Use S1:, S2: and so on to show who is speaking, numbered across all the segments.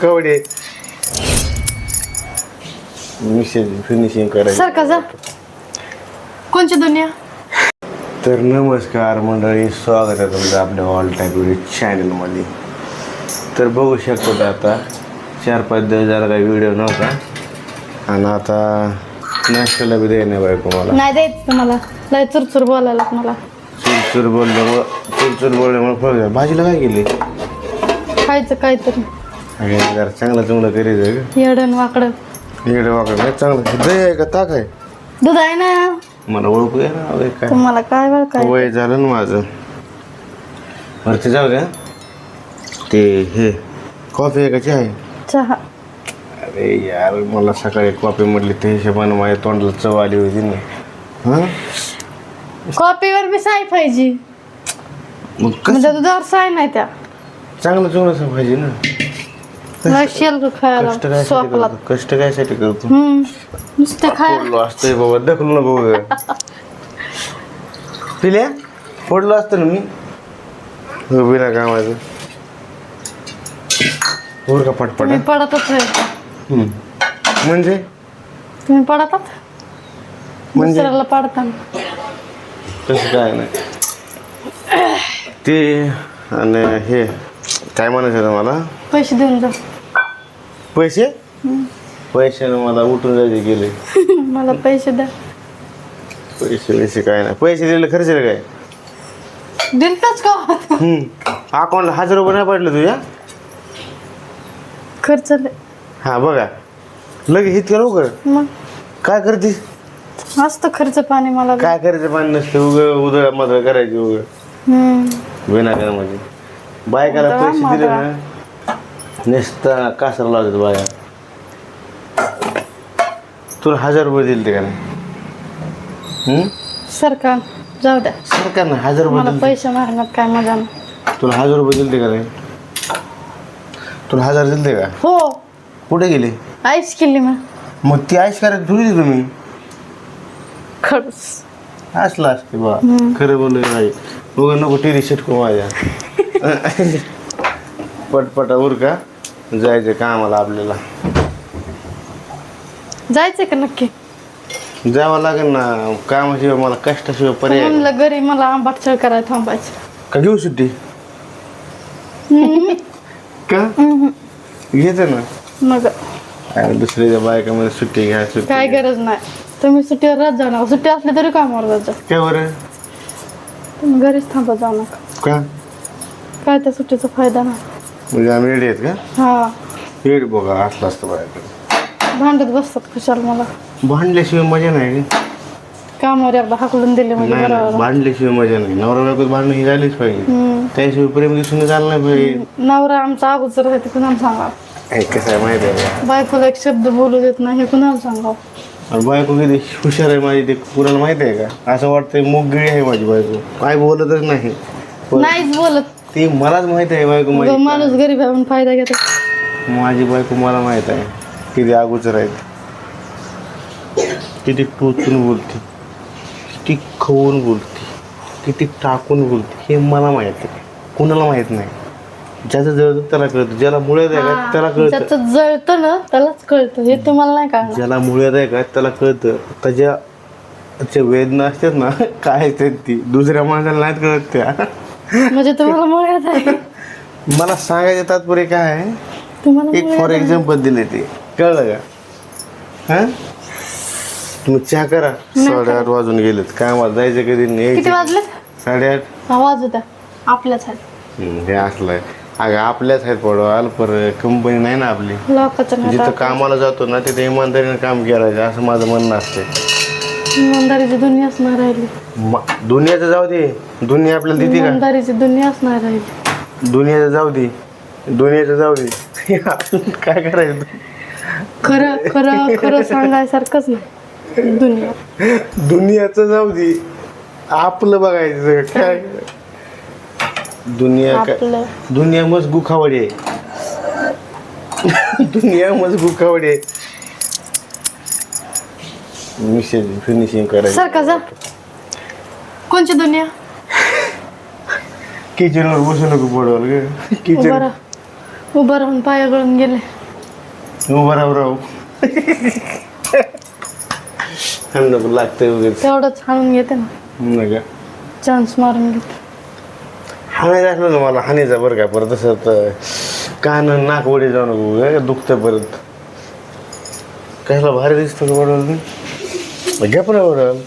S1: Kawade finishing करायचं
S2: सारखा जा कोणची दुनिया.
S1: तर नमस्कार मंडळी, स्वागत आहे तुमचं आपल्या ऑल टाईप व्हिडिओ चॅनलमध्ये. तर बघू शकतो आता 4-5 दिवस झाला काही व्हिडिओ नव्हता आणि आता नाश्त्याला बी द्याय नाही बायको मला.
S2: नाही द्यायचं तुम्हाला, लय चुरचुर बोलायला मला.
S1: चुरचुर बोलल्यामुळे फळ भाजीला काय केली
S2: खायचं काहीतरी
S1: जरा चांगलं करायचं.
S2: येडण वाकडं
S1: इकडे वाकडं चांगलं दही आहे का ताक आहे?
S2: दूध आहे ना.
S1: मला ओळखू या ना काय
S2: तुम्हाला काय बरं काय
S1: वय झालं ना माझं. बरं ते जाऊ द्या. ते हे कॉफी आहे का चहा आहे?
S2: चहा.
S1: अरे यार मला सकाळी कॉफी म्हटली त्या हिशोबानं माझ्या तोंडाला चव आली होती ना. हां
S2: कॉफीवर बी साय पाहिजे,
S1: मग
S2: म्हणजे दुधावर साय नाही त्या.
S1: चांगलं चुंगलं पाहिजे ना.
S2: शेल खायला सोपला.
S1: कष्ट कायसाठी करतो?
S2: नुसतं खायला
S1: फोडलो असतंय बाबा, दखलू नको बघ. पिल्या फोडलो असतं ना मी बिना कामाचं. वर का पटपट
S2: तुम्ही पडतच आहे.
S1: म्हणजे
S2: तुम्ही पडतात
S1: म्हणजे
S2: दुसऱ्याला पडताना.
S1: तसं काय नाही ते. आणि हे काय म्हणायचं होतं मला,
S2: पैसे देऊन जा.
S1: पैसे पैशानं मला उठून जायचे गेले.
S2: मला पैसे द्या.
S1: पैसे काय नाही, पैसे दिले खर्च काय
S2: दिलतच का
S1: अकाउंटला 1000 रुपये नाही पडले तुझ्या?
S2: खर्च लय.
S1: हा बघा लगेच इतक्या लवकर
S2: मग
S1: काय करतीस?
S2: असतं खर्च पाणी मला बी.
S1: काय करायचं पाणी नसतं, उधळ मधळ करायची विनाकारण. म्हणजे बायकाला
S2: उधळा
S1: पैसे दिले
S2: मधळा.
S1: ना नुसता कासाला लावतात बाया. तुला 1000 रुपये दिले ते का नाही?
S2: सरकार जाऊ द्या.
S1: सरकारनं 1000 रुपये
S2: मला
S1: दिले.
S2: पैसे मारण्यात काय मजा नाही.
S1: तुला 1000 रुपये दिले का नाही? तुला 1000 दिले का?
S2: हो
S1: कुठे गेले?
S2: आईस केली मी
S1: मग ती आईश करायला थोडी तुम्ही
S2: खरंच.
S1: असला असते बा. खरं बोलू नाही बघ नको टिरी शिटको माझ्या. पटपटा उरका जायचं कामाला आपल्याला.
S2: जायचंय का नक्की?
S1: जावं लागेल ना, कामाशिवाय मला कष्टाशिवाय पर्याय नाही.
S2: म्हणलं घरी मला आंबाटचळ करायला थांबायचं.
S1: का घेऊ सुट्टी? का घेते ना.
S2: मग
S1: दुसऱ्याच्या बायकामध्ये सुट्टी घ्या सुट्टी
S2: काय
S1: घ्या.
S2: गरज नाही. तुम्ही सुट्टीवर राहत जाऊ नका. सुट्टी असली तरी कामावर जात जा.
S1: काय बरं?
S2: तुम्ही घरीच थांबत जाऊ नका.
S1: का
S2: काय त्या सुट्टीचा फायदा नाही.
S1: म्हणजे आम्ही रेडी आहेत का?
S2: हा
S1: रेडी बघा असलं असतं बायकडे.
S2: भांडत बसतात खुशाल मला.
S1: भांडल्याशिवाय मजा नाही.
S2: कामावर एकदा हाकलून दिले म्हणजे
S1: नाही
S2: बरोबर.
S1: भांडल्याशिवाय मजा नाही. नवरा बायकोत भांडणं ही झालीच पाहिजे. त्याशिवाय प्रेम दिसून झालं नाही पाहिजे.
S2: नवरा आमचा अगोदर आहे ते कुणाला सांगा.
S1: कसं आहे माहिती आहे का?
S2: बायकोला एक शब्द बोलू देत नाही हे कुणाला सांगा.
S1: आणि बायको किती हुशार आहे माझी ते कुणाला माहिती आहे का? असं वाटतंय मुगगिळी आहे माझी बायको, काय बोलतच नाही.
S2: नाहीच बोलत.
S1: ती मलाच माहिती आहे बायको माझी.
S2: माणूस गरीब आहे म्हणून फायदा घेतात.
S1: माझी बायको मला माहित आहे किती अगोदर आहे, किती टोचून बोलते, किती खवून बोलते, किती टाकून बोलते हे मला माहित आहे. कुणाला माहित नाही. ज्याचं जळतं त्याला कळतं, ज्याला मुळ्यात आहे का त्याला कळतं.
S2: ज्याचं जळतं ना त्यालाच कळतं, हे तुम्हाला नाही कळणार.
S1: ज्याला मुळ्यात आहे का त्याला कळतं. त्याच्या वेदना असतात ना काय असतात ती दुसऱ्या माणसाला नाहीत कळत त्या.
S2: म्हणजे तुम्हाला मुळ्यात आहे.
S1: मला सांगायचं तात्पर्य काय आहे,
S2: तुम्हाला
S1: एक फॉर एक्झाम्पल दिले ते कळलं का? हा तुम्ही चहा करा. 8:30 वाजून गेलेत. कामाला जायचं कधी नाही.
S2: किती वाजले?
S1: 8:30.
S2: आवाज होता आपल्याच आहे.
S1: हे असलंय अगं आपल्याच आहेत पडवाल पर कंपनी नाही ना आपली.
S2: लोकांचं
S1: जिथं कामाला जातो ना तिथे इमानदारीने काम करायचं असं माझं म्हणणं असते.
S2: इमानदारीची दुनियाच नाही राहिली.
S1: दुनियाचं जाऊ दे, दुनिया आपल्याला देते का?
S2: इमानदारीची दुनियाच नाही राहिली.
S1: दुनियाचं जाऊ दे, दुनियाचं जाऊ दे. आपण काय करायचं?
S2: खरं खरं खरं सांगायसारखंच नाही.
S1: दुनियाचं जाऊ दे, आपलं बघायचं काय. दुनिया
S2: आपलं
S1: दुनिया मस्त गुखावडी आहे. दुनिया मस्त गुखावडी आहे. फिनिशिंग करायचं.
S2: सारखा जा कोणची दुनिया?
S1: किचनवर बसू नको पडवाल ग. किचन
S2: बरं उभं राहून पाया गळून गेले.
S1: उभं राहू राहू नको लागतंय वगैरे
S2: तेवढंच हाणून घेते ना,
S1: नाही का
S2: चान्स मारून घेते.
S1: हाणायचं असलं तर मला हाणायचं बरं का परत तसं तर कान नाक वडे जाऊ नको दुखतं परत. कशाला भारी दिसतं का वडवल घ्या पण वडवल.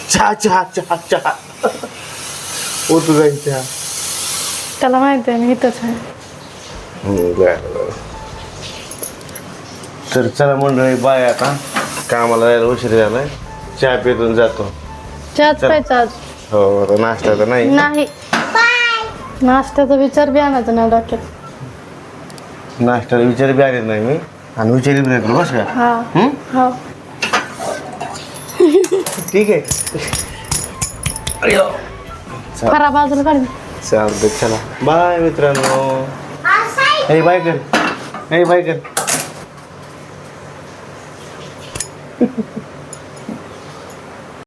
S1: चहा चहा चहा चहा होत जाईल चहा.
S2: त्याला माहिती आहे मी इथंच आहे.
S1: बरं. तर चला मंडळी बाय आता कामाला जायला उशीर झालाय. चहा पितून जातो.
S2: चहाच
S1: चल.
S2: प्यायचा आज.
S1: हो आता नाश्ता तर नाही.
S2: नाही नाश्त्याचा विचार बी आणायचा नाही डोक्यात.
S1: नाश्त्याला विचार बी आले नाही मी आणि विचारी बी नाही तुला बस का.
S2: हा
S1: हं?
S2: हा
S1: ठीक आहे चल.
S2: खरा बाजूला काढ.
S1: चालतंय चला बाय मित्रांनो. हे बाय कर. हे बाय कर.